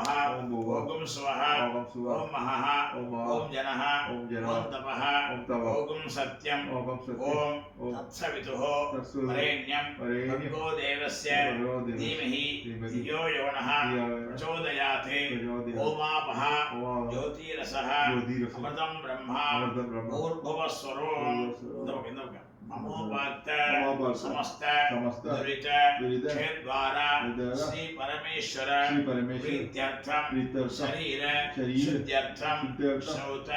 भुवः ओम स्वः ओम महः ओम जनः ओम तपः ओम सत्यम ओम तत्सवितुः वरेण्यं भर्गो देवस्य धीमहि धियो यो नः प्रचोदयात् ओमापः ज्योतिरसः अमृतं ब्रह्मा भूर्भुवस्वरो ममोपात्त समस्त दुरित क्षेद्वारा श्री परमेश्वर प्रीत्यर्थम शरीर शुद्ध्यर्थम श्रौत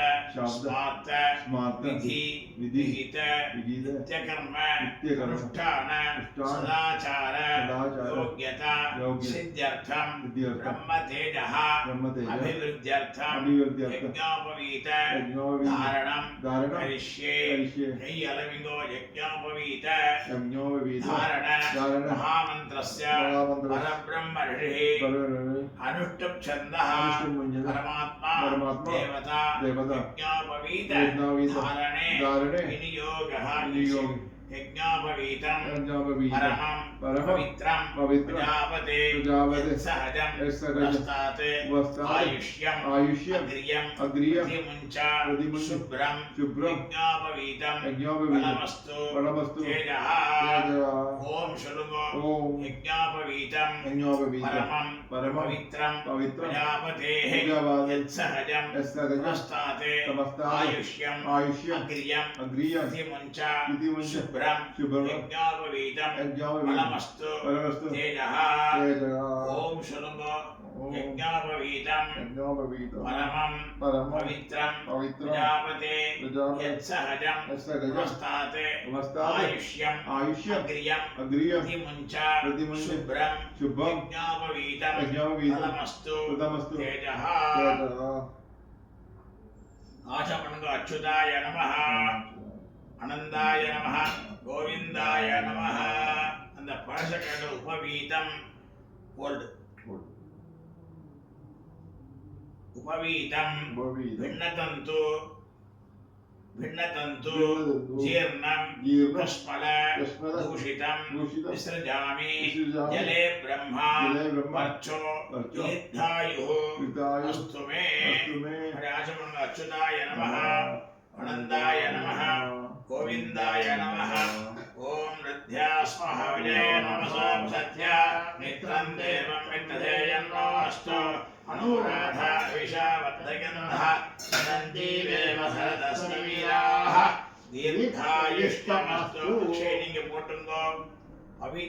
स्मार्त विधि विहित नित्यकर्म अनुष्ठान सदाचार योग्यता सिद्ध्यर्थम ब्रह्मतेजः अभिवृद्ध्यर्थम यज्ञोपवीत धारणं करिष्ये अलविंगो यज्ञोपवीत धारण महामंत्रस्य परब्रह्म ऋषिः अनुष्टुप् छन्दः परमात्मा देवता यज्ञोपवीत धारणे विनियोगः यज्ञोपवीतं परमं पवित्रं प्रजापते सहजं वस्तात् आयुष्यं अग्रियं प्रतिमुञ्च शुभ्रं यज्ञोपवीतं बलमस्तु तेजः ओम शुलुगो यज्ञोपवीतं परमं पवित्रं प्रजापतेः यत्सहजं वस्तात् आयुष्यं अग्रियं प्रतिमुञ्च शुभ्रं यज्ञोपवीतं बलमस्तु तेजः ओम शुलुगो यज्ञोपवीतं परमं पवित्रं प्रजापते यत्सहजं वस्तात् आयुष्यं अग्रियं प्रतिमुञ्च शुभ्रं यज्ञोपवीतं बलमस्तु तेजः आचमनगो अच्युताय नमः आनंदाय नमः गोविंदाय नमः அந்த பழசக்கட உபவீதம் ஓல்ட் उपवीतं भिन्नतन्तु जीर्णं कष्मल दूषितं विसृजामि जले ब्रह्मा वर्चो दीर्घायुः अस्तु मे राजमंग अच्युताय नमः आनंदाय नमः गोविंदाय नमः ओम हृद्यास्मः विजय नमः सत्य मित्रं देवं मित्रधेयन्नोऽस्तु अनुराधा विशावद्दगन्धः सनन्ति वेमसरदस्मि वीराः दीर्घायुष्मस्तु क्षेनिंगे पोट्टुंगो अभी